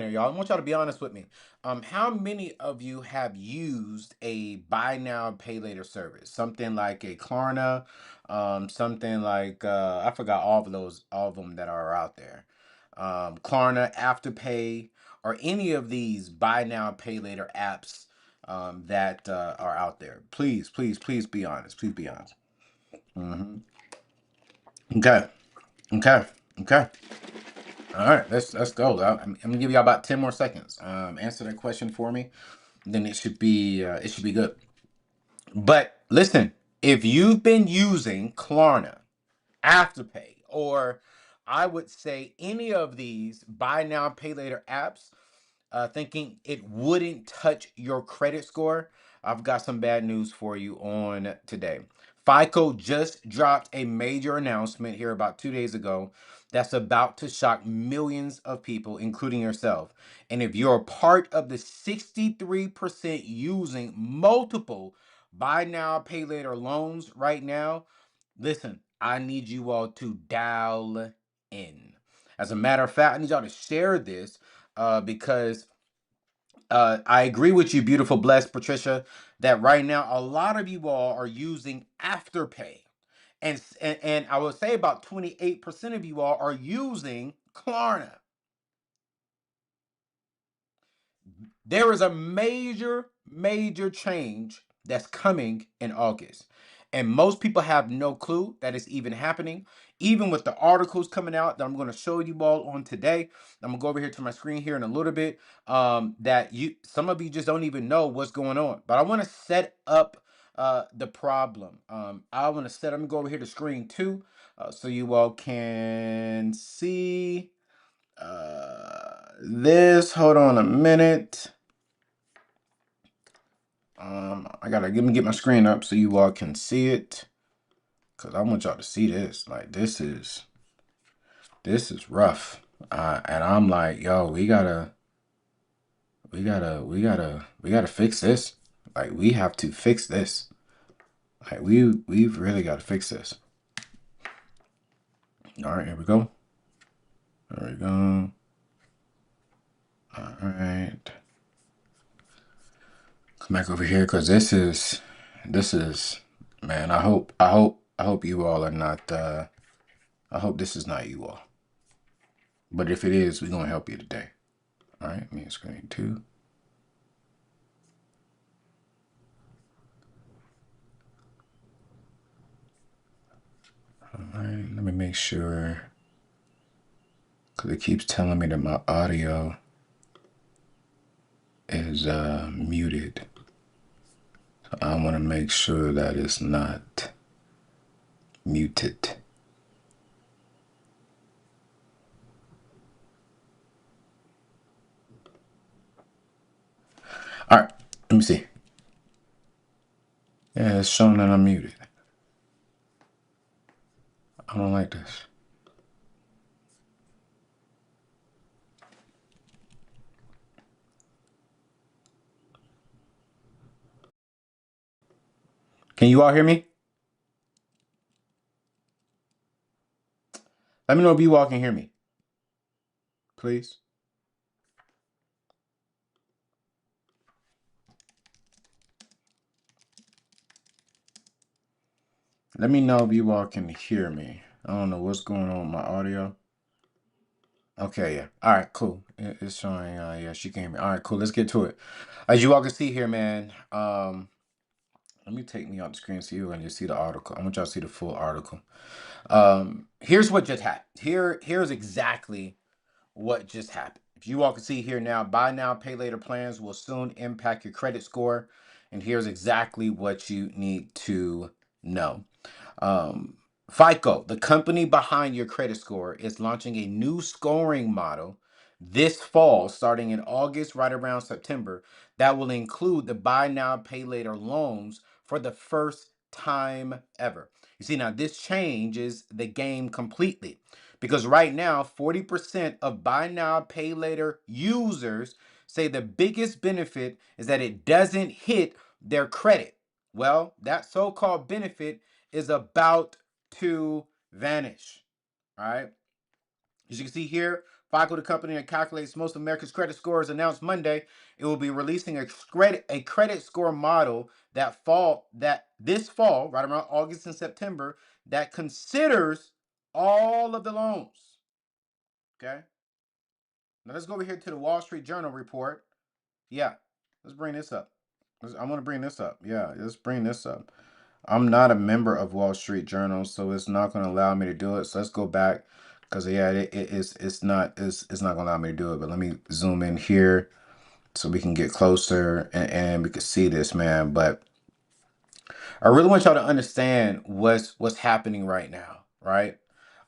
there, y'all. I want y'all to be honest with me. How many of you have used a buy now, pay later service? Something like a Klarna, something like I forgot all of them that are out there. Klarna, Afterpay, or any of these buy now, pay later apps that are out there. Please, please, please be honest. Please be honest. hmm Okay. Okay. Okay. All right, let's go. I'm gonna give y'all about 10 more seconds. Answer that question for me, then it should be good. But listen, if you've been using Klarna, Afterpay, or I would say any of these buy now pay later apps, thinking it wouldn't touch your credit score, I've got some bad news for you on today. FICO just dropped a major announcement here about 2 days ago that's about to shock millions of people, including yourself. And if you're a part of the 63% using multiple buy now, pay later loans right now, listen, I need you all to dial in. As a matter of fact, I need y'all to share this because I agree with you, beautiful, blessed Patricia, that right now a lot of you all are using Afterpay. And I would say about 28% of you all are using Klarna. There is a major change that's coming in August. And most people have no clue that it's even happening. Even with the articles coming out that I'm going to show you all on today. I'm going to go over here to my screen here in a little bit. That some of you just don't even know what's going on. But I want to set up the problem. I'm going to go over here to screen two so you all can see this. Hold on a minute. I gotta let me get my screen up so you all can see it, cause I want y'all to see this. Like this is rough, and I'm like, yo, we gotta fix this. Like we have to fix this. Like we've really got to fix this. All right, here we go. There we go. All right, come back over here, cause this is, man. I hope you all are not. I hope this is not you all. But if it is, we're gonna help you today. All right, me and screen two. All right, let me make sure, because it keeps telling me that my audio is muted. So I want to make sure that it's not muted. All right, let me see. Yeah, it's showing that I'm muted. I don't like this. Can you all hear me? Let me know if you all can hear me, please. Let me know if you all can hear me. I don't know what's going on with my audio. Okay, yeah. All right, cool. It's showing, yeah, she can hear me. All right, cool. Let's get to it. As you all can see here, man, let me take me off the screen so you can just see the article. I want y'all to see the full article. Here's what just happened. Here's exactly what just happened. If you all can see here now, buy now, pay later plans will soon impact your credit score. And here's exactly what you need to know. FICO, the company behind your credit score, is launching a new scoring model this fall, starting in August, right around September, that will include the buy now, pay later loans for the first time ever. You see, now this changes the game completely because right now, 40% of buy now, pay later users say the biggest benefit is that it doesn't hit their credit. Well, that so called benefit is about to vanish. All right. As you can see here, FICO, the company that calculates most of America's credit scores, announced Monday it will be releasing a credit score model that this fall, right around August and September, that considers all of the loans. Okay. Now let's go over here to the Wall Street Journal report. Yeah, let's bring this up. I want to bring this up. Yeah, let's bring this up. I'm not a member of Wall Street Journal, so it's not going to allow me to do it. So let's go back because yeah, it's not going to allow me to do it. But let me zoom in here so we can get closer and we can see this, man. But I really want y'all to understand what's happening right now, right?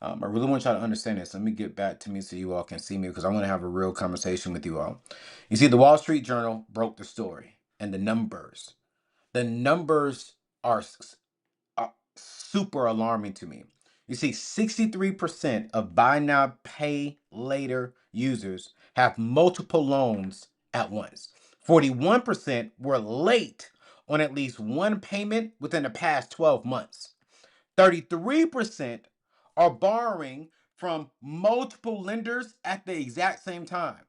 I really want y'all to understand this. Let me get back to me so you all can see me because I want to have a real conversation with you all. You see, the Wall Street Journal broke the story and the numbers. The numbers are super alarming to me. You see, 63% of buy now, pay later users have multiple loans at once. 41% were late on at least one payment within the past 12 months. 33% are borrowing from multiple lenders at the exact same time.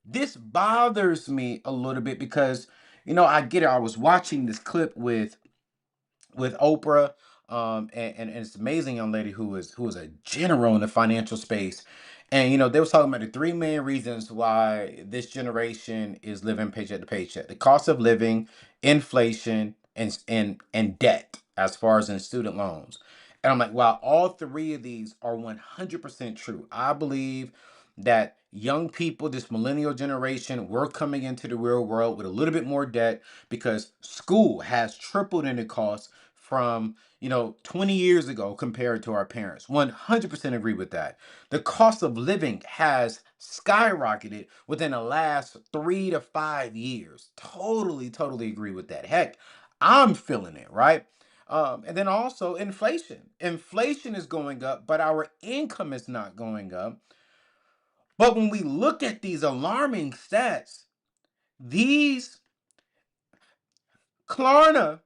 This bothers me a little bit because, I get it. I was watching this clip with Oprah. And it's an amazing young lady who is a general in the financial space. And they was talking about the three main reasons why this generation is living paycheck to paycheck: the cost of living, inflation, and debt, as far as in student loans. And I'm like, wow, all three of these are 100% true. I believe that young people, this millennial generation, we're coming into the real world with a little bit more debt because school has tripled in the cost from 20 years ago compared to our parents. 100% agree with that. The cost of living has skyrocketed within the last 3 to 5 years. Totally agree with that. Heck, I'm feeling it, right? And then also inflation is going up, but our income is not going up. But when we look at these alarming stats, these Klarna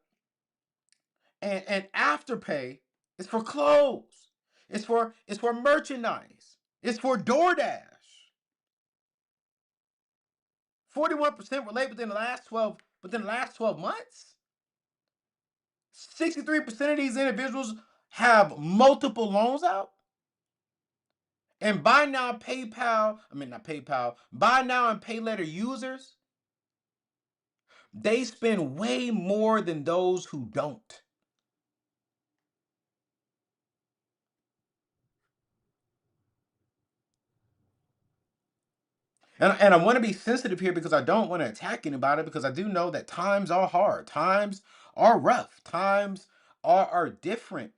and Afterpay is for clothes. It's for merchandise. It's for DoorDash. 41% were late within the last 12 months. 63% of these individuals have multiple loans out. And buy now PayPal, I mean not PayPal, buy now and pay later users, they spend way more than those who don't. And I want to be sensitive here because I don't want to attack anybody because I do know that times are hard. Times are rough. Times are different.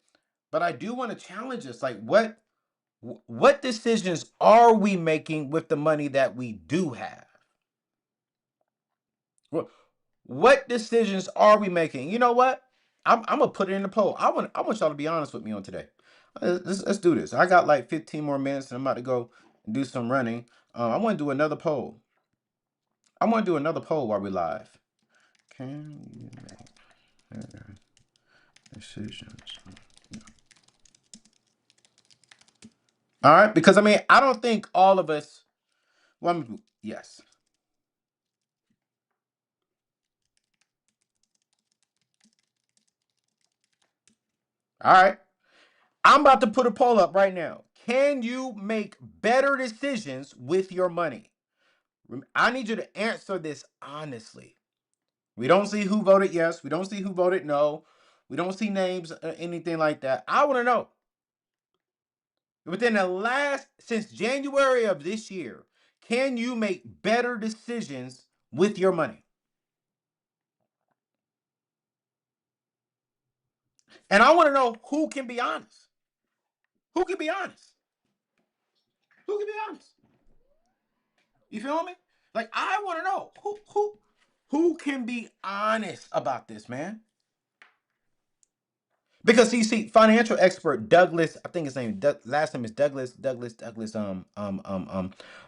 But I do want to challenge us. Like what decisions are we making with the money that we do have? What decisions are we making? You know what? I'm gonna put it in the poll. I want y'all to be honest with me on today. Let's do this. I got like 15 more minutes, and I'm about to go and do some running. I want to do another poll. I want to do another poll while we live. Can you make better decisions? All right, because I don't think all of us. Well, yes. All right. I'm about to put a poll up right now. Can you make better decisions with your money? I need you to answer this honestly. We don't see who voted yes. We don't see who voted no. We don't see names or anything like that. I want to know. Since January of this year, can you make better decisions with your money? And I want to know who can be honest. Who can be honest? Who can be honest? You feel me? Like I want to know who can be honest about this, man. Because you see, financial expert Douglas, I think his last name is Douglas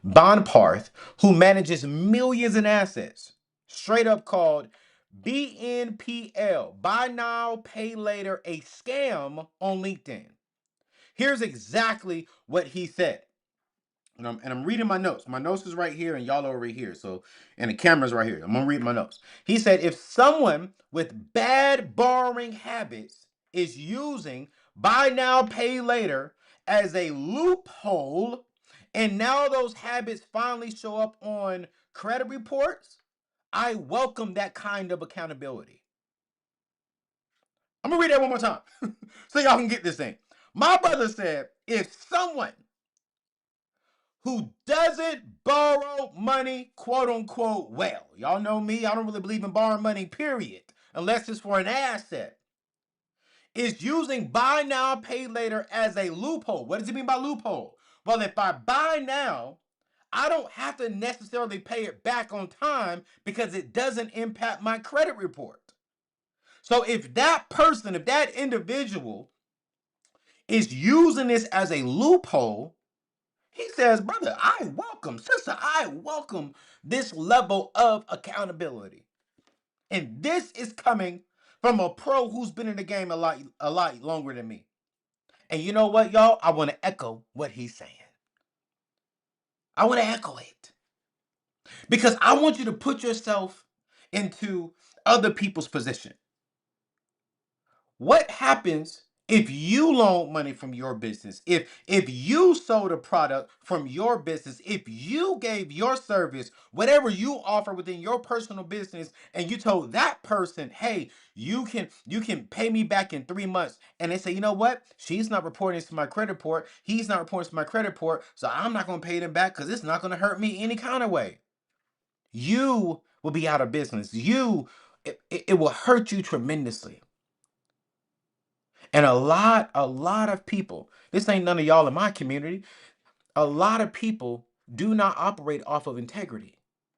Bonparth, who manages millions in assets, straight up called BNPL, Buy Now, Pay Later, a scam on LinkedIn. Here's exactly what he said. And I'm reading my notes. My notes is right here, and y'all are over here. So, and the camera's right here. I'm gonna read my notes. He said, if someone with bad borrowing habits is using buy now, pay later as a loophole, and now those habits finally show up on credit reports, I welcome that kind of accountability. I'm gonna read that one more time so y'all can get this thing. My brother said, if someone who doesn't borrow money, quote unquote, well, y'all know me, I don't really believe in borrowing money, period, unless it's for an asset, is using buy now, pay later as a loophole. What does he mean by loophole? Well, if I buy now, I don't have to necessarily pay it back on time because it doesn't impact my credit report. So if that person, if that individual is using this as a loophole, he says, brother, I welcome, sister, I welcome this level of accountability. And this is coming from a pro who's been in the game a lot longer than me. And you know what, y'all? I want to echo what he's saying. I want to echo it. Because I want you to put yourself into other people's position. What happens if you loan money from your business? If you sold a product from your business, if you gave your service, whatever you offer within your personal business, and you told that person, hey, you can pay me back in 3 months, and they say, you know what? She's not reporting to my credit report. He's not reporting to my credit report, so I'm not going to pay them back because it's not going to hurt me any kind of way. You will be out of business. It will hurt you tremendously. And a lot of people, this ain't none of y'all in my community, a lot of people do not operate off of integrity.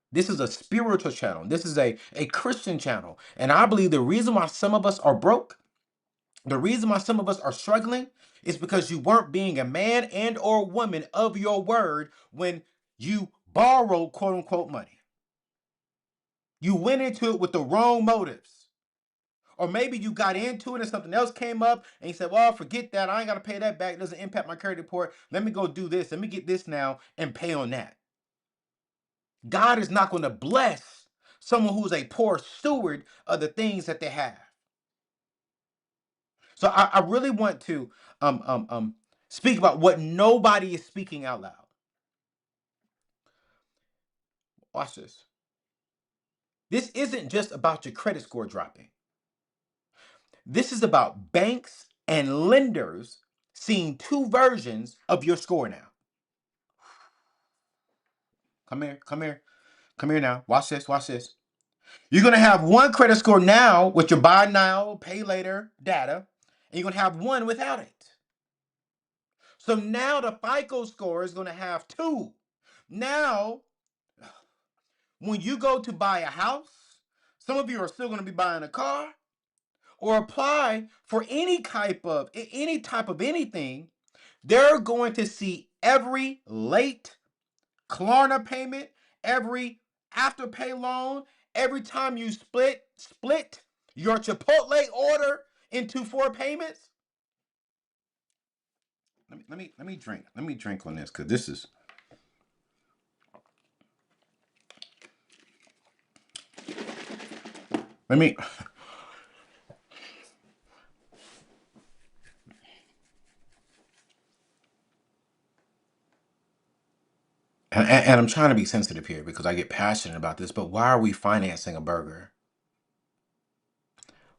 This is a spiritual channel. This is a Christian channel. And I believe the reason why some of us are broke, the reason why some of us are struggling is because you weren't being a man and or woman of your word when you borrowed quote unquote money. You went into it with the wrong motives. Or maybe you got into it and something else came up and you said, well, forget that. I ain't got to pay that back. It doesn't impact my credit report. Let me go do this. Let me get this now and pay on that. God is not going to bless someone who's a poor steward of the things that they have. So I really want to speak about what nobody is speaking out loud. Watch this. This isn't just about your credit score dropping. This is about banks and lenders seeing two versions of your score now. Come here, come here, come here now. Watch this, watch this. You're gonna have one credit score now with your buy now, pay later data, and you're gonna have one without it. So now the FICO score is gonna have two. Now, when you go to buy a house, some of you are still gonna be buying a car or apply for any type of anything. They're going to see every late Klarna payment, every Afterpay loan, every time you split your Chipotle order into 4 payments. Let me drink. Let me drink on this because this is. Let me. And I'm trying to be sensitive here because I get passionate about this. But why are we financing a burger?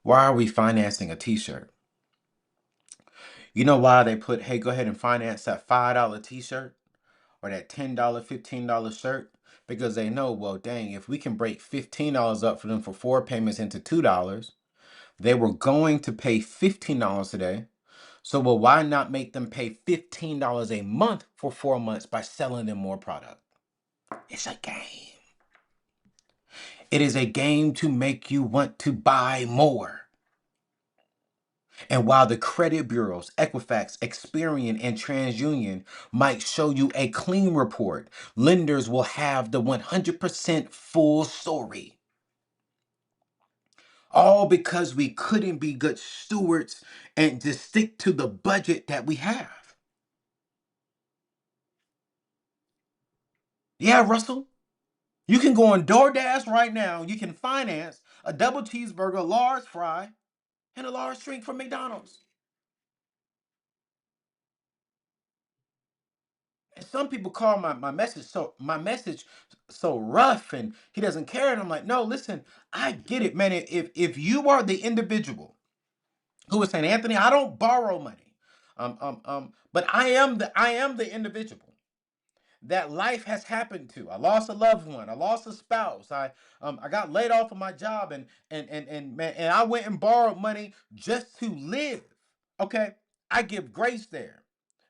Why are we financing a T-shirt? You know why they put, hey, go ahead and finance that $5 T-shirt or that $10, $15 shirt? Because they know, well, dang, if we can break $15 up for them for 4 payments into $2, they were going to pay $15 today. So, well, why not make them pay $15 a month for 4 months by selling them more product? It's a game. It is a game to make you want to buy more. And while the credit bureaus, Equifax, Experian, and TransUnion might show you a clean report, lenders will have the 100% full story. All because we couldn't be good stewards and just stick to the budget that we have. Yeah, Russell. You can go on DoorDash right now. You can finance a double cheeseburger, a large fry, and a large drink from McDonald's. And some people call my message so rough and he doesn't care. And I'm like, no, listen, I get it, man. If you are the individual who is saying, Anthony, I don't borrow money. But I am the individual that life has happened to. I lost a loved one. I lost a spouse. I got laid off of my job and I went and borrowed money just to live. Okay, I give grace there,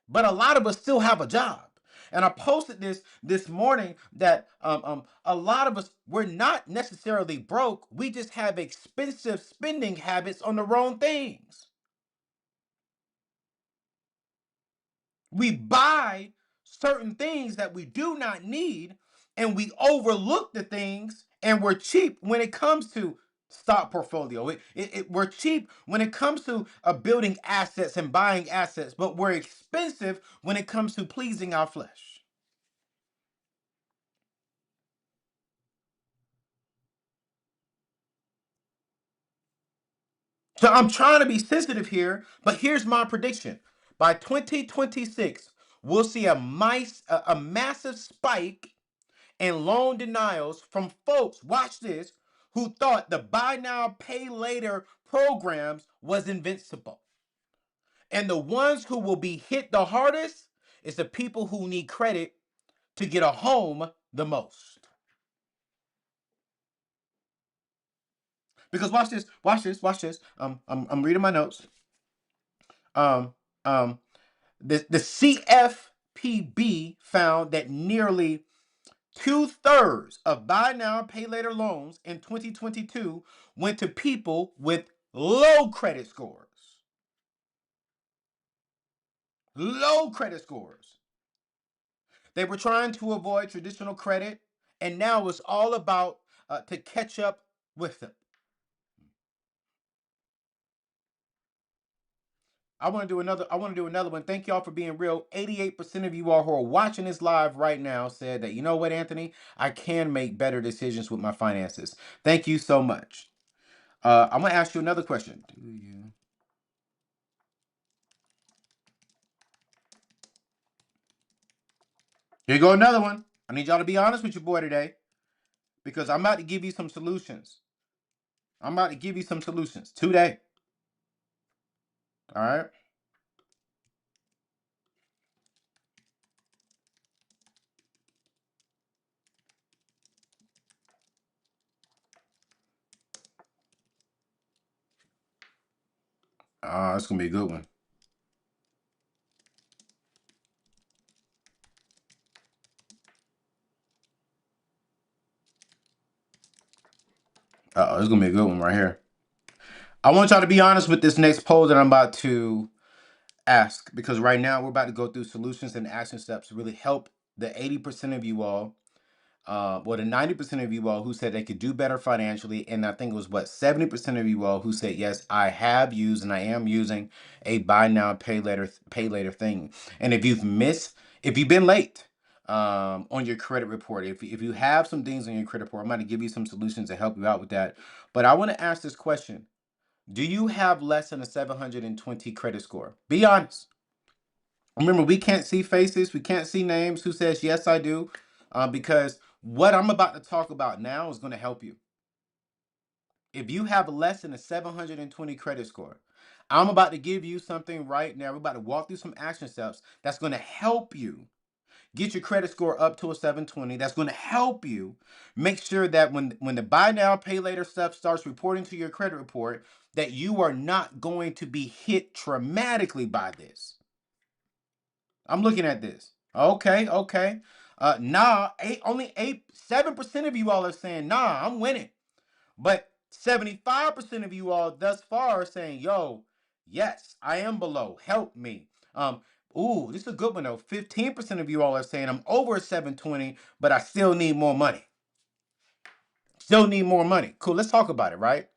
but a lot of us still have a job. And I posted this morning that a lot of us, we're not necessarily broke. We just have expensive spending habits on the wrong things. We buy certain things that we do not need, and we overlook the things, and we're cheap when it comes to stock portfolio. We're cheap when it comes to building assets and buying assets, but we're expensive when it comes to pleasing our flesh. So I'm trying to be sensitive here, but here's my prediction. By 2026, we'll see a massive spike and loan denials from folks, watch this, who thought the buy now, pay later programs was invincible. And the ones who will be hit the hardest is the people who need credit to get a home the most. Because watch this. I'm reading my notes. Um, um, the CFPB found that nearly two-thirds of buy now, pay later loans in 2022 went to people with low credit scores. Low credit scores. They were trying to avoid traditional credit, and now it's all about to catch up with them. I want to do another one. Thank y'all for being real. 88% of you all who are watching this live right now said that, you know what, Anthony, I can make better decisions with my finances. Thank you so much. I'm gonna ask you another question. Do you Here you go, another one. I need y'all to be honest with your boy today because I'm about to give you some solutions. I'm about to give you some solutions today. All right. It's gonna be a good one. It's gonna be a good one right here. I want y'all to be honest with this next poll that I'm about to ask because right now we're about to go through solutions and action steps to really help the 80% of you all, the 90% of you all who said they could do better financially, and I think it was what 70% of you all who said yes, I have used and I am using a buy now pay later thing. And if you've been late on your credit report, if you have some things on your credit report, I'm going to give you some solutions to help you out with that. But I want to ask this question: do you have less than a 720 credit score? Be honest. Remember, we can't see faces, we can't see names. Who says yes, I do? Because what I'm about to talk about now is going to help you. If you have less than a 720 credit score, I'm about to give you something right now. We're about to walk through some action steps that's going to help you get your credit score up to a 720. That's going to help you make sure that when the buy now, pay later stuff starts reporting to your credit report, that you are not going to be hit traumatically by this. I'm looking at this. Okay, okay. Nah, only 7% of you all are saying, nah, I'm winning. But 75% of you all thus far are saying, yo, yes, I am below. Help me. This is a good one though. 15% of you all are saying I'm over 720, but I still need more money. Still need more money. Cool. Let's talk about it, right?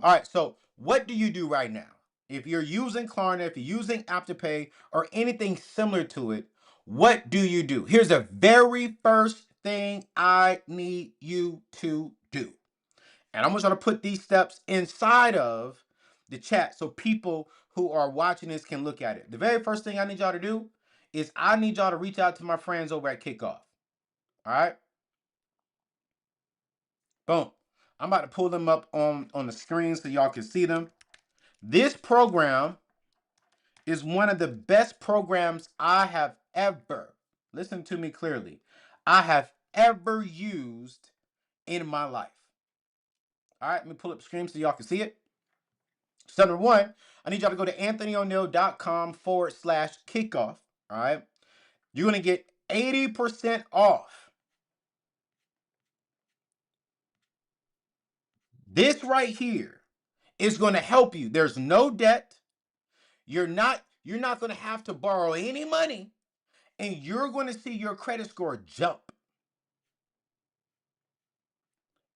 All right. So, what do you do right now? If you're using Klarna, if you're using Afterpay or anything similar to it, what do you do? Here's the very first thing I need you to do. And I want y'all to put these steps inside of the chat so people who are watching this can look at it. The very first thing I need y'all to do is I need y'all to reach out to my friends over at Kickoff. All right? Boom. I'm about to pull them up on the screen so y'all can see them. This program is one of the best programs I have ever, listen to me clearly, I have ever used in my life. All right, let me pull up the screen so y'all can see it. So number one, I need y'all to go to anthonyoneal.com/kickoff. All right. You're going to get 80% off. This right here is going to help you. There's no debt. You're not going to have to borrow any money, and you're going to see your credit score jump.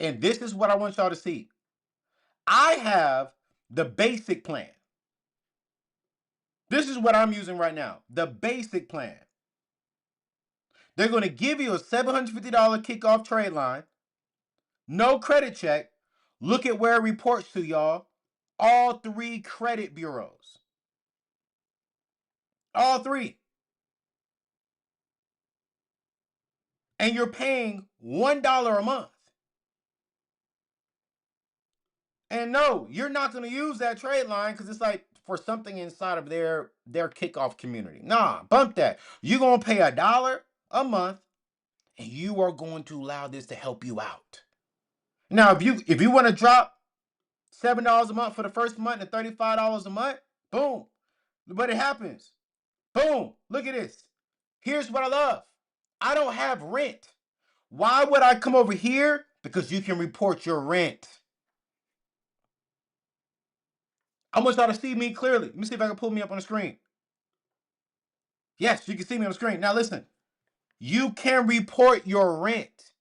And this is what I want y'all to see. I have the basic plan. This is what I'm using right now. The basic plan. They're going to give you a $750 kickoff trade line. No credit check. Look at where it reports to y'all. All 3 credit bureaus. All 3. And you're paying $1 a month. And no, you're not going to use that trade line because it's like for something inside of their kickoff community. Nah, bump that. You're going to pay $1 a month and you are going to allow this to help you out. Now, if you want to drop $7 a month for the first month and $35 a month, boom. But it happens. Boom. Look at this. Here's what I love. I don't have rent. Why would I come over here? Because you can report your rent. I want y'all to see me clearly. Let me see if I can pull me up on the screen. Yes, you can see me on the screen. Now listen. You can report your rent.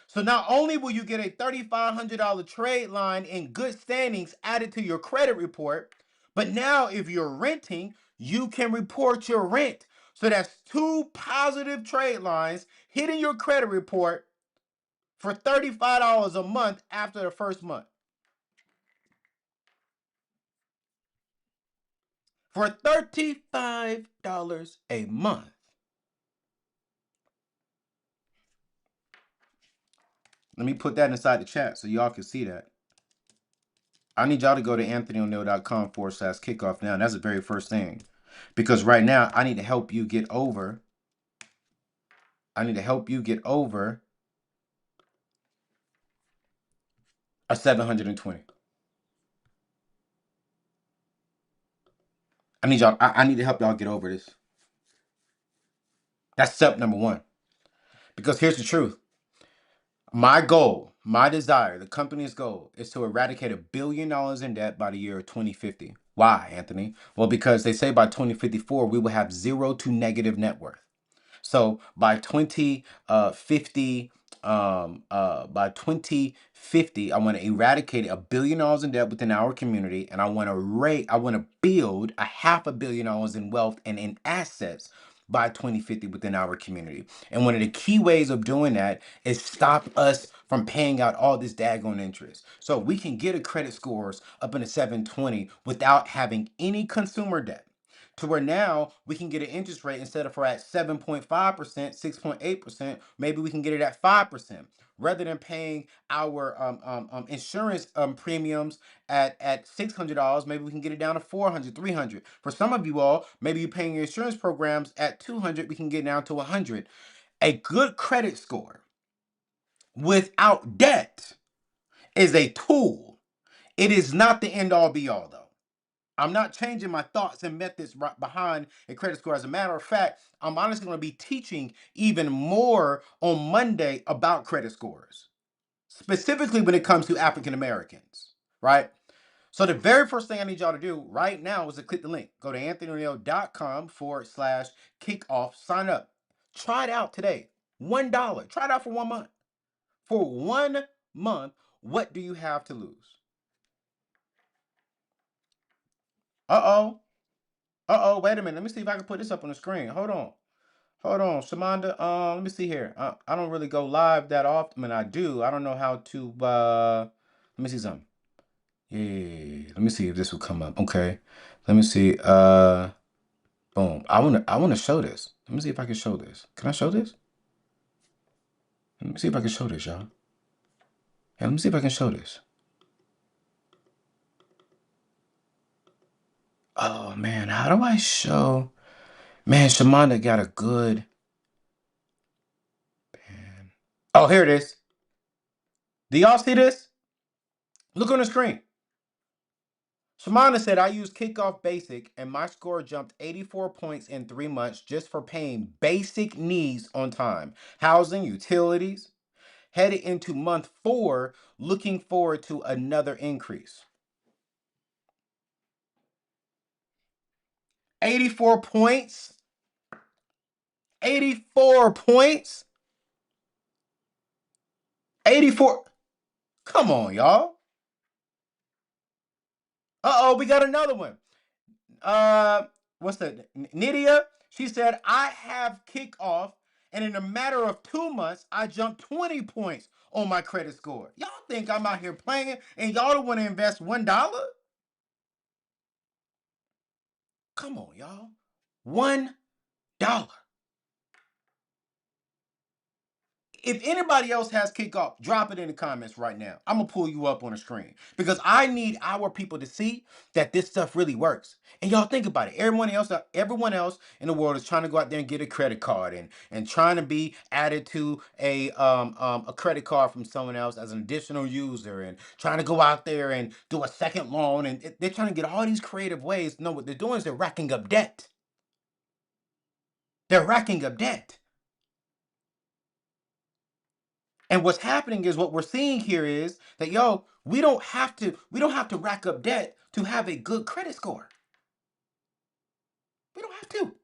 So not only will you get a $3,500 trade line in good standings added to your credit report, but now if you're renting, you can report your rent. So that's 2 positive trade lines hitting your credit report for $35 a month after the first month. For $35 a month. Let me put that inside the chat so y'all can see that. I need y'all to go to anthonyoneal.com/kickoff now. That's the very first thing. Because right now, I need to help you get over. I need to help you get over a 720. I need y'all. I need to help y'all get over this. That's step number one. Because here's the truth. My goal, my desire, the company's goal is to eradicate $1 billion in debt by the year 2050. Why, Anthony? Well, because they say by 2054, we will have zero to negative net worth. So by 2050, by 2050, I want to eradicate $1 billion in debt within our community, and I want to build a $500 million in wealth and in assets by 2050 within our community. And one of the key ways of doing that is stop us from paying out all this daggone interest. So we can get a credit scores up in a 720 without having any consumer debt, to where now we can get an interest rate instead of for at 7.5%, 6.8%, maybe we can get it at 5%. Rather than paying our insurance premiums at $600, maybe we can get it down to $400, $300. For some of you all, maybe you're paying your insurance programs at $200, we can get down to $100. A good credit score without debt is a tool. It is not the end all be all though. I'm not changing my thoughts and methods behind a credit score. As a matter of fact, I'm honestly going to be teaching even more on Monday about credit scores, specifically when it comes to African Americans, right? So the very first thing I need y'all to do right now is to click the link. Go to anthonyoneal.com/kickoff. Sign up. Try it out today. $1. Try it out for 1 month. For 1 month, what do you have to lose? Uh-oh. Uh-oh, wait a minute. Let me see if I can put this up on the screen. Hold on. Hold on, Shamanda. Let me see here. I don't really go live that often. I mean, I do. I don't know how to. Let me see something. Yeah. Let me see if this will come up. Okay. Let me see. Boom. I wanna show this. Let me see if I can show this. Can I show this? Let me see if I can show this, y'all. Yeah, let me see if I can show this. Oh man, how do I show? Man, Shamanda got a good. Man. Oh, here it is. Do y'all see this? Look on the screen. Shamana said, I used Kickoff Basic and my score jumped 84 points in 3 months just for paying basic needs on time. Housing, utilities. Headed into month 4, looking forward to another increase. 84 points. 84 points. 84. Come on, y'all. Uh-oh, we got another one. What's that? Nydia, she said, I have Kickoff, and in a matter of 2 months, I jumped 20 points on my credit score. Y'all think I'm out here playing, and y'all don't want to invest $1? Come on, y'all. $1. If anybody else has Kickoff, drop it in the comments right now. I'm gonna pull you up on the screen because I need our people to see that this stuff really works. And y'all think about it. Everyone else in the world is trying to go out there and get a credit card and trying to be added to a credit card from someone else as an additional user and trying to go out there and do a second loan and they're trying to get all these creative ways. No, what they're doing is they're racking up debt. They're racking up debt. And what's happening is what we're seeing here is that we don't have to rack up debt to have a good credit score. We don't have to.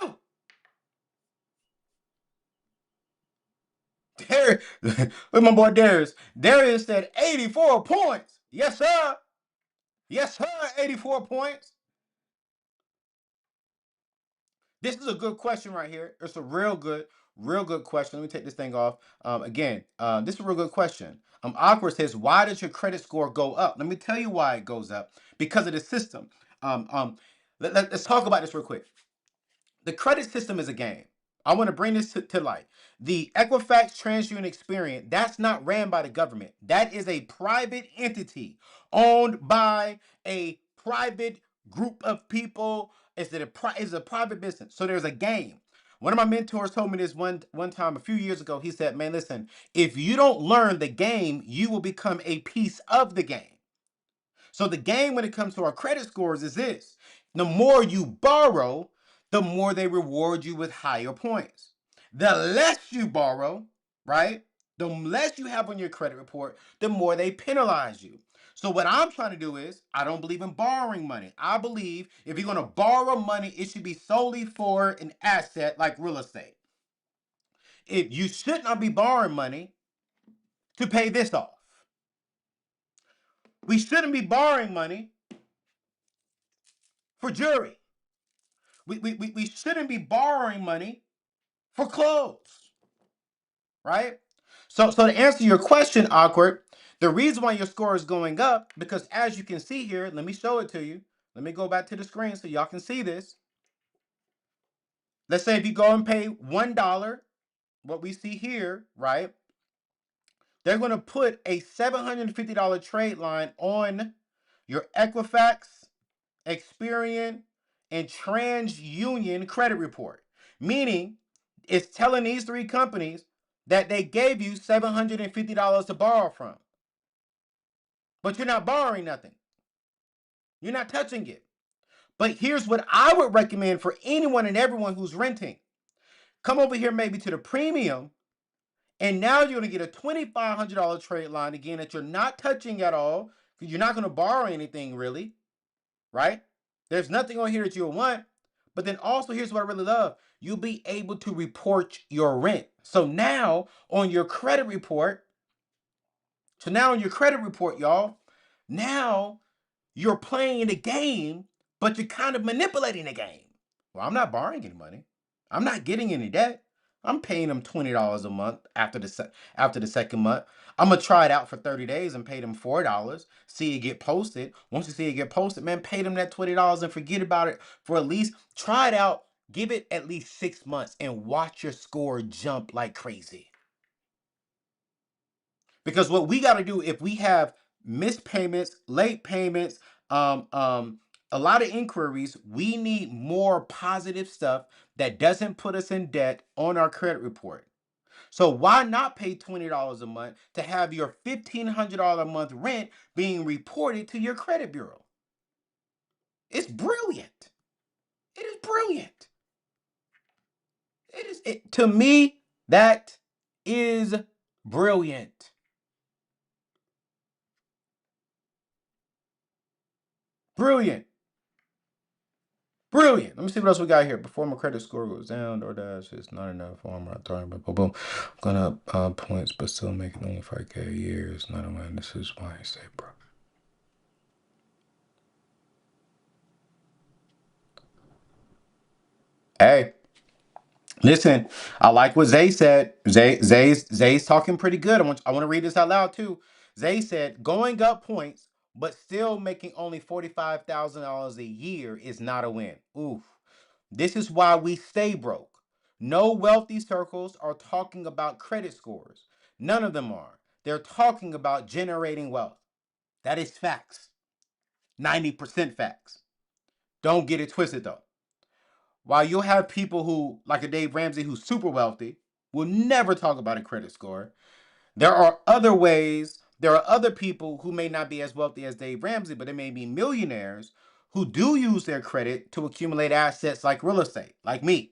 No. There, look my boy Darius. Darius said 84 points. Yes, sir. Yes, sir. 84 points. This is a good question right here. It's a real good question. Let me take this thing off. Again, this is a real good question. Awkward says, why does your credit score go up? Let me tell you why it goes up. Because of the system. Um, um, let's talk about this real quick. The credit system is a game. I want to bring this to light. The Equifax TransUnion Experian, that's not ran by the government. That is a private entity owned by a private group of people. It's a private business. So there's a game. One of my mentors told me this one time a few years ago. He said, man, listen, if you don't learn the game, you will become a piece of the game. So the game when it comes to our credit scores is this. The more you borrow, the more they reward you with higher points. The less you borrow, right? The less you have on your credit report, the more they penalize you. So what I'm trying to do is, I don't believe in borrowing money. I believe if you're going to borrow money, it should be solely for an asset like real estate. If you should not be borrowing money to pay this off. We shouldn't be borrowing money for jewelry. We shouldn't be borrowing money for clothes, right? So to answer your question, Awkward, the reason why your score is going up, because as you can see here, let me show it to you. Let me go back to the screen so y'all can see this. Let's say if you go and pay $1, what we see here, right? They're going to put a $750 trade line on your Equifax, Experian, and TransUnion credit report. Meaning, it's telling these three companies that they gave you $750 to borrow from. But you're not borrowing nothing. You're not touching it. But here's what I would recommend for anyone and everyone who's renting. Come over here maybe to the premium, and now you're going to get a $2,500 trade line again that you're not touching at all because you're not going to borrow anything really, right? There's nothing on here that you'll want. But then also, here's what I really love. You'll be able to report your rent. So now on your credit report, y'all, now you're playing the game, but you're kind of manipulating the game. Well, I'm not borrowing any money. I'm not getting any debt. I'm paying them $20 a month after the second month. I'm gonna try it out for 30 days and pay them $4. See it get posted. Once you see it get posted, man, pay them that $20 and forget about it for at least try it out. Give it at least 6 months and watch your score jump like crazy. Because what we got to do if we have missed payments, late payments, um, um, a lot of inquiries, we need more positive stuff that doesn't put us in debt on our credit report. So why not pay $20 a month to have your $1,500 a month rent being reported to your credit bureau? It's brilliant. It is brilliant. To me, that is brilliant. Brilliant. Brilliant. Let me see what else we got here. Before my credit score goes down, DoorDash is not enough for my authority. Boom, boom. Gonna up points, but still making only 5K a year. It's not a win. This is why I say, bro. Hey, listen. I like what Zay said. Zay's talking pretty good. I want to read this out loud too. Zay said, going up points, but still making only $45,000 a year is not a win. Oof. This is why we stay broke. No wealthy circles are talking about credit scores. None of them are. They're talking about generating wealth. That is facts. 90% facts. Don't get it twisted though. While you'll have people who, like a Dave Ramsey, who's super wealthy, will never talk about a credit score. There are other ways. There are other people who may not be as wealthy as Dave Ramsey, but they may be millionaires who do use their credit to accumulate assets like real estate, like me.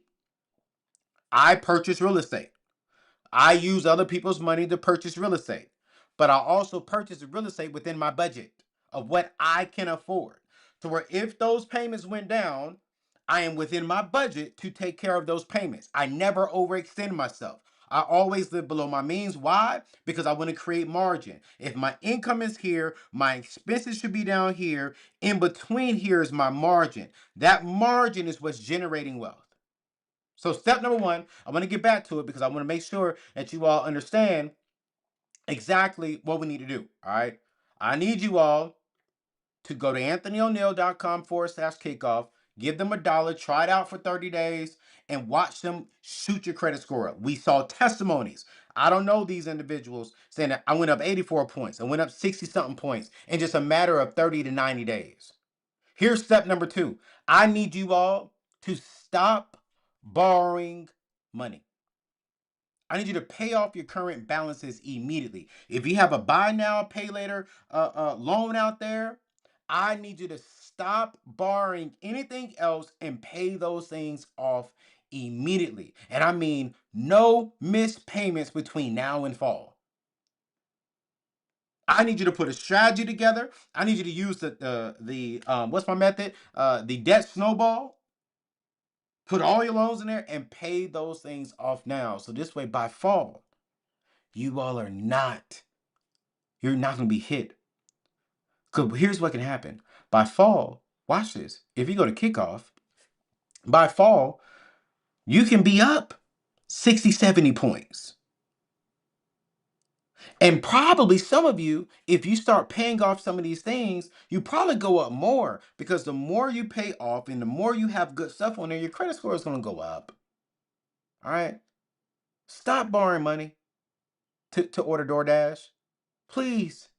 I purchase real estate. I use other people's money to purchase real estate, but I also purchase real estate within my budget of what I can afford. To where if those payments went down, I am within my budget to take care of those payments. I never overextend myself. I always live below my means. Why? Because I want to create margin. If my income is here, my expenses should be down here. In between here is my margin. That margin is what's generating wealth. So step number one, I want to get back to it because I want to make sure that you all understand exactly what we need to do. All right. I need you all to go to anthonyoneal.com/kickoff, give them $1, try it out for 30 days, and watch them shoot your credit score up. We saw testimonies. I don't know these individuals saying that I went up 84 points, I went up 60 something points in just a matter of 30 to 90 days. Here's step number two. I need you all to stop borrowing money. I need you to pay off your current balances immediately. If you have a buy now, pay later loan out there, I need you to stop borrowing anything else and pay those things off immediately. And I mean, no missed payments between now and fall. I need you to put a strategy together. I need you to use the what's my method? The debt snowball. Put all your loans in there and pay those things off now. So this way, by fall, you all are not, you're not going to be hit. Because here's what can happen. By fall, watch this. If you go to kickoff, by fall, you can be up 60, 70 points. And probably some of you, if you start paying off some of these things, you probably go up more because the more you pay off and the more you have good stuff on there, your credit score is going to go up. All right. Stop borrowing money to order DoorDash. Please.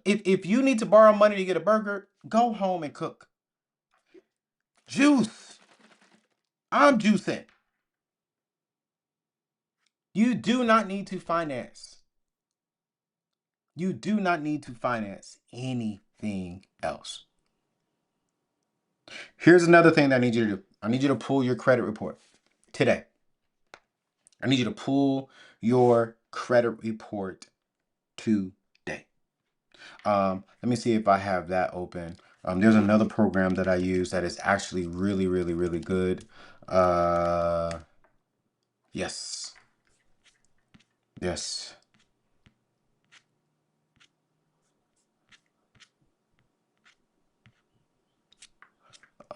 If you need to borrow money to get a burger, go home and cook. Juice. I'm juicing. You do not need to finance. You do not need to finance anything else. Here's another thing that I need you to do. I need you to pull your credit report today. I need you to pull your credit report today. Let me see if I have that open. There's another program that I use that is actually really, really, really good. Yes. Yes.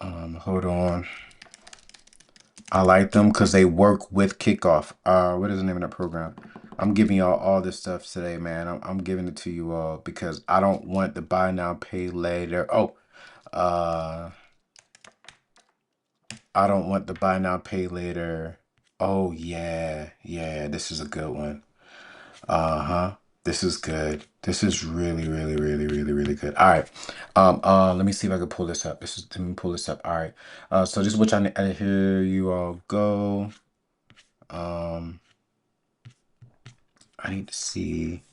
Hold on. I like them because they work with Kickoff. What is the name of that program? I'm giving y'all all this stuff today, man. I'm giving it to you all because I don't want the buy now, pay later. Oh, uh, I don't want the buy now, pay later. Oh yeah, yeah. This is a good one. Uh-huh. This is good. This is really, really, really, really, really good. All right. Let me see if I can pull this up. Let me pull this up. All right. So this is what I need. Here you all go. Um, I need to see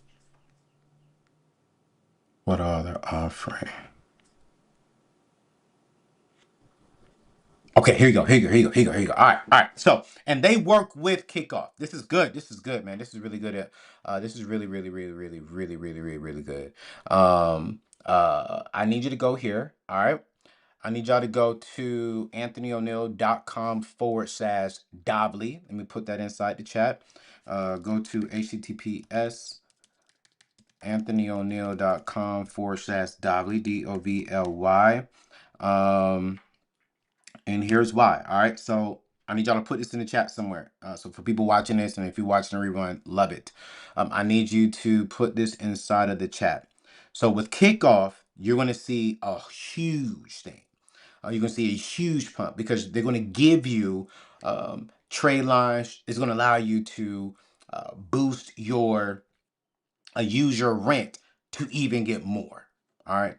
what all they're offering. Okay, here you go. Here you go. Here you go. Here you go. Here you go. All right. All right. So, and they work with Kickoff. This is good. This is good, man. This is really good. This is really, really, really, really, really, really, really, really good. I need you to go here. All right. I need y'all to go to anthonyoneal.com/Dovely. Let me put that inside the chat. Go to https anthonyoneal.com/Dovely, Dovly. And here's why. All right. So I need y'all to put this in the chat somewhere. So for people watching this, and if you're watching the rerun, love it. I need you to put this inside of the chat. So with kickoff, you're going to see a huge thing. You're going to see a huge pump because they're going to give you trade lines. It's going to allow you to boost your use your rent to even get more. All right.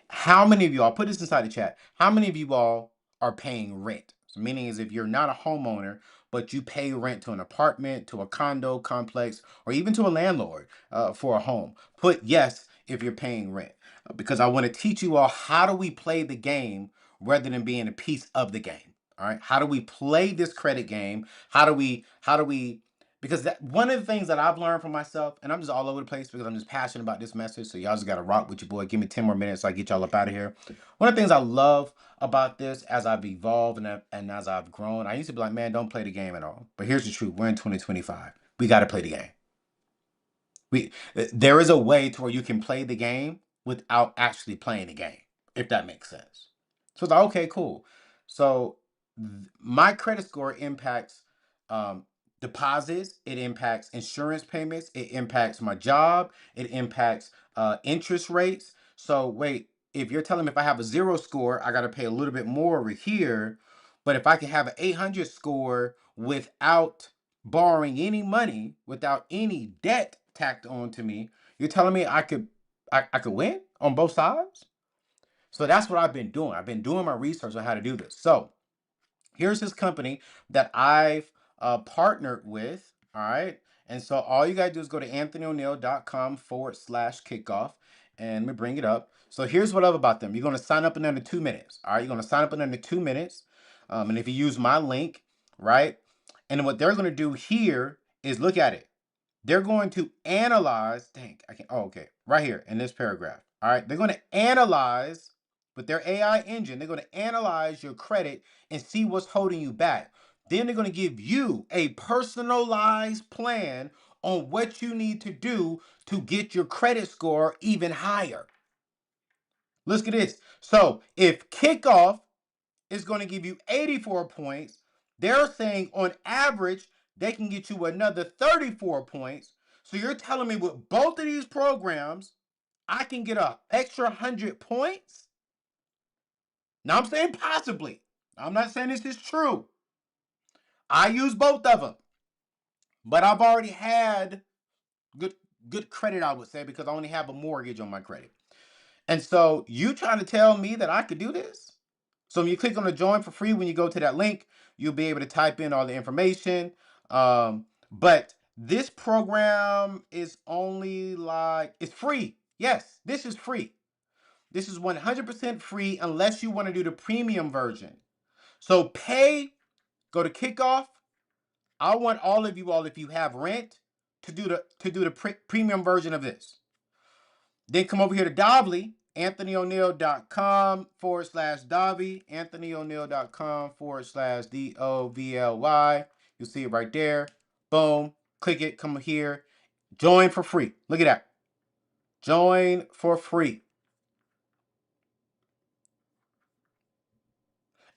How many of you all put this inside the chat? How many of you all are paying rent? So meaning is if you're not a homeowner, but you pay rent to an apartment, to a condo complex, or even to a landlord for a home. Put yes if you're paying rent, because I want to teach you all how do we play the game rather than being a piece of the game. All right. How do we play this credit game? How do we because that one of the things that I've learned from myself, and I'm just all over the place because I'm just passionate about this message. So y'all just gotta rock with your boy. Give me 10 more minutes so I get y'all up out of here. One of the things I love about this as I've evolved and as I've grown, I used to be like, man, don't play the game at all. But here's the truth: we're in 2025. We gotta play the game. There is a way to where you can play the game without actually playing the game, if that makes sense. So it's like, okay, cool. So my credit score impacts um, deposits, it impacts insurance payments, it impacts my job, it impacts interest rates. So wait, if you're telling me if I have a zero score, I got to pay a little bit more over here. But if I can have an 800 score without borrowing any money, without any debt tacked on to me, you're telling me I could win on both sides? So that's what I've been doing. I've been doing my research on how to do this. So here's this company that I've partnered with. All right. And so all you got to do is go to anthonyoneal.com/kickoff. And let me bring it up. So here's what I love about them. You're going to sign up in under 2 minutes. All right. You're going to sign up in under 2 minutes. And if you use my link, right? And then what they're going to do here is look at it. They're going to analyze, dang, I can't, oh, okay, right here in this paragraph. All right, they're going to analyze with their AI engine, they're going to analyze your credit and see what's holding you back. Then they're going to give you a personalized plan on what you need to do to get your credit score even higher. Look at this. So if kickoff is going to give you 84 points. They're saying on average, they can get you another 34 points. So you're telling me with both of these programs, I can get an extra 100 points? Now I'm saying possibly. I'm not saying this is true. I use both of them. But I've already had good credit, I would say, because I only have a mortgage on my credit. And so you trying to tell me that I could do this? So when you click on the join for free, when you go to that link, you'll be able to type in all the information. But this program is only like, it's free. Yes, this is free. This is 100% free unless you want to do the premium version. So go to kickoff. I want all of you all, if you have rent, to do the premium version of this. Then come over here to Dovely, anthonyoneal.com/Dovey, anthonyoneal.com/DOVLY. You'll see it right there. Boom. Click it. Come here. Join for free. Look at that. Join for free.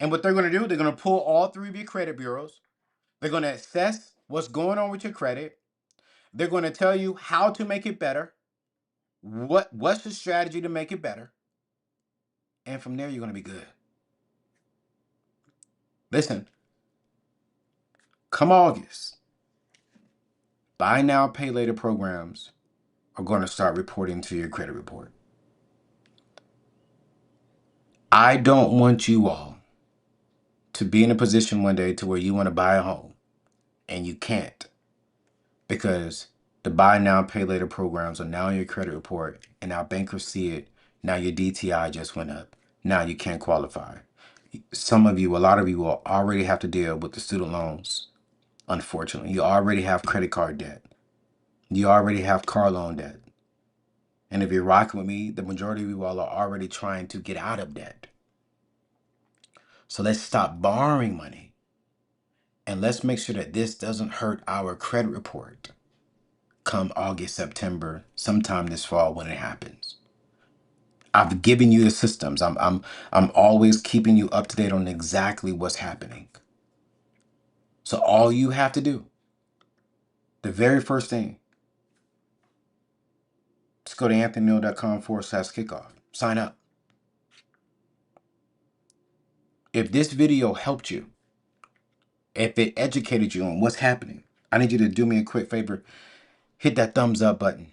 And what they're going to do, they're going to pull all three of your credit bureaus. They're going to assess what's going on with your credit. They're going to tell you how to make it better. What's the strategy to make it better? And from there, you're going to be good. Listen, come August, buy now, pay later programs are going to start reporting to your credit report. I don't want you all to be in a position one day to where you want to buy a home and you can't because the buy now, pay later programs are now in your credit report and now bankers see it. Now your DTI just went up. Now you can't qualify. Some of you, a lot of you will already have to deal with the student loans. Unfortunately, you already have credit card debt. You already have car loan debt. And if you're rocking with me, the majority of you all are already trying to get out of debt. So let's stop borrowing money. And let's make sure that this doesn't hurt our credit report come August, September, sometime this fall when it happens. I've given you the systems. I'm always keeping you up to date on exactly what's happening. So all you have to do, the very first thing, just go to anthonyneal.com/kickoff. Sign up. If this video helped you, if it educated you on what's happening, I need you to do me a quick favor. Hit that thumbs up button.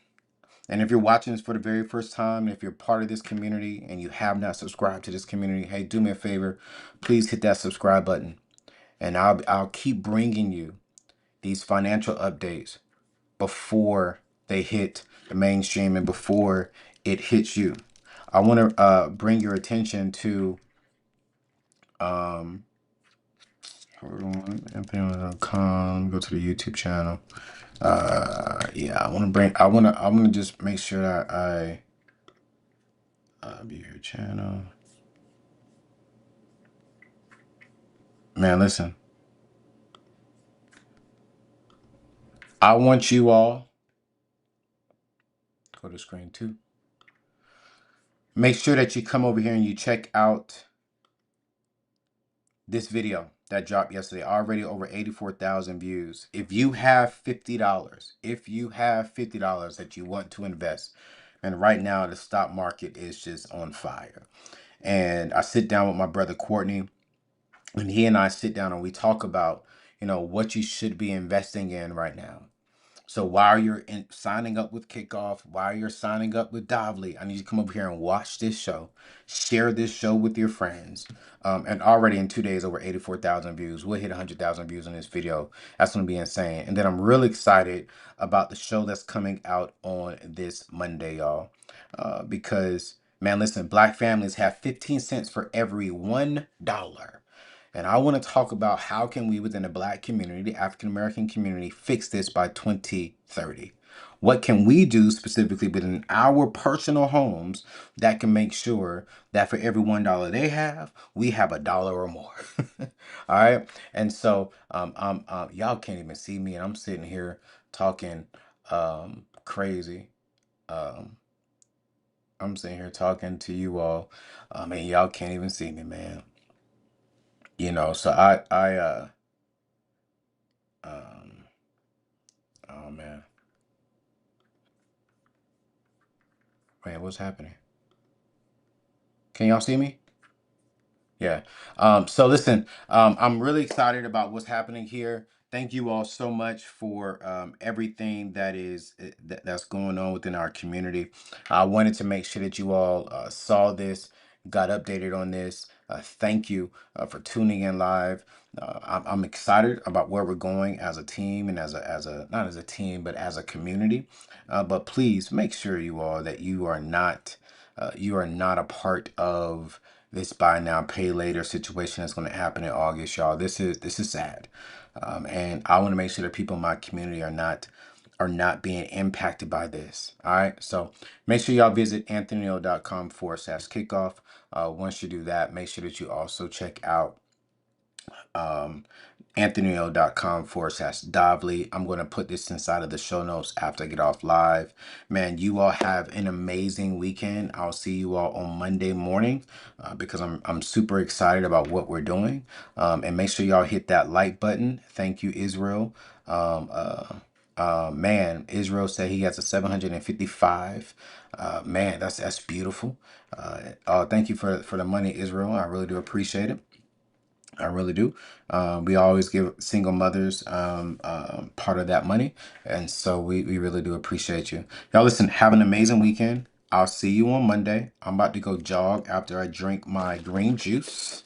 And if you're watching this for the very first time, if you're part of this community and you have not subscribed to this community, hey, do me a favor. Please hit that subscribe button. And I'll keep bringing you these financial updates before they hit the mainstream and before it hits you. I want to bring your attention to hold on, anthony.com, go to the YouTube channel. Yeah, I want to just make sure that I be your channel. Man, listen. I want you all go to screen 2. Make sure that you come over here and you check out this video that dropped yesterday. Already over 84,000 views. If you have $50, that you want to invest, and right now the stock market is just on fire. And I sit down with my brother Courtney, and he and I sit down and we talk about, what you should be investing in right now. So while you're signing up with Kickoff, while you're signing up with Dovely, I need you to come over here and watch this show. Share this show with your friends. And already in 2 days, over 84,000 views. We'll hit 100,000 views on this video. That's going to be insane. And then I'm really excited about the show that's coming out on this Monday, y'all. Because, man, listen, Black families have 15 cents for every $1. And I want to talk about how can we within the Black community, the African American community, fix this by 2030. What can we do specifically within our personal homes that can make sure that for every $1 they have, we have $1 or more? All right. And so y'all can't even see me, and I'm sitting here talking crazy. I'm sitting here talking to you all. And y'all can't even see me, man. So um oh man. Wait, what's happening? Can y'all see me? Yeah. So listen, I'm really excited about what's happening here. Thank you all so much for everything that's going on within our community. I wanted to make sure that you all saw this, got updated on this. Thank you for tuning in live. I'm excited about where we're going as a team and as a not as a team but as a community. But please make sure you all that you are not a part of this buy now pay later situation that's going to happen in August, y'all. This is sad, and I want to make sure that people in my community are not being impacted by this. All right, so make sure y'all visit anthonyneal.com/kickoff. Once you do that, make sure that you also check out anthonyo.com/Dovely. I'm going to put this inside of the show notes after I get off live. Man, you all have an amazing weekend. I'll see you all on Monday morning because I'm super excited about what we're doing. And make sure y'all hit that like button. Thank you, Israel. Man, Israel said he has a 755. Man, that's beautiful. Thank you for the money, Israel. I really do appreciate it. I really do. We always give single mothers part of that money. And so we really do appreciate you. Y'all listen, have an amazing weekend. I'll see you on Monday. I'm about to go jog after I drink my green juice.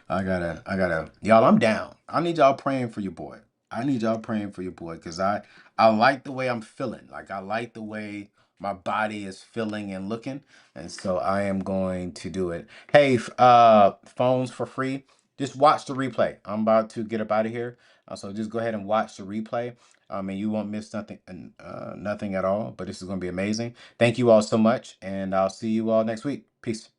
Y'all, I'm down. I need y'all praying for your boy. I need y'all praying for your boy because I like the way I'm feeling. Like I like the way my body is feeling and looking. And so I am going to do it. Hey, phones for free. Just watch the replay. I'm about to get up out of here. So just go ahead and watch the replay. And you won't miss nothing at all. But this is going to be amazing. Thank you all so much. And I'll see you all next week. Peace.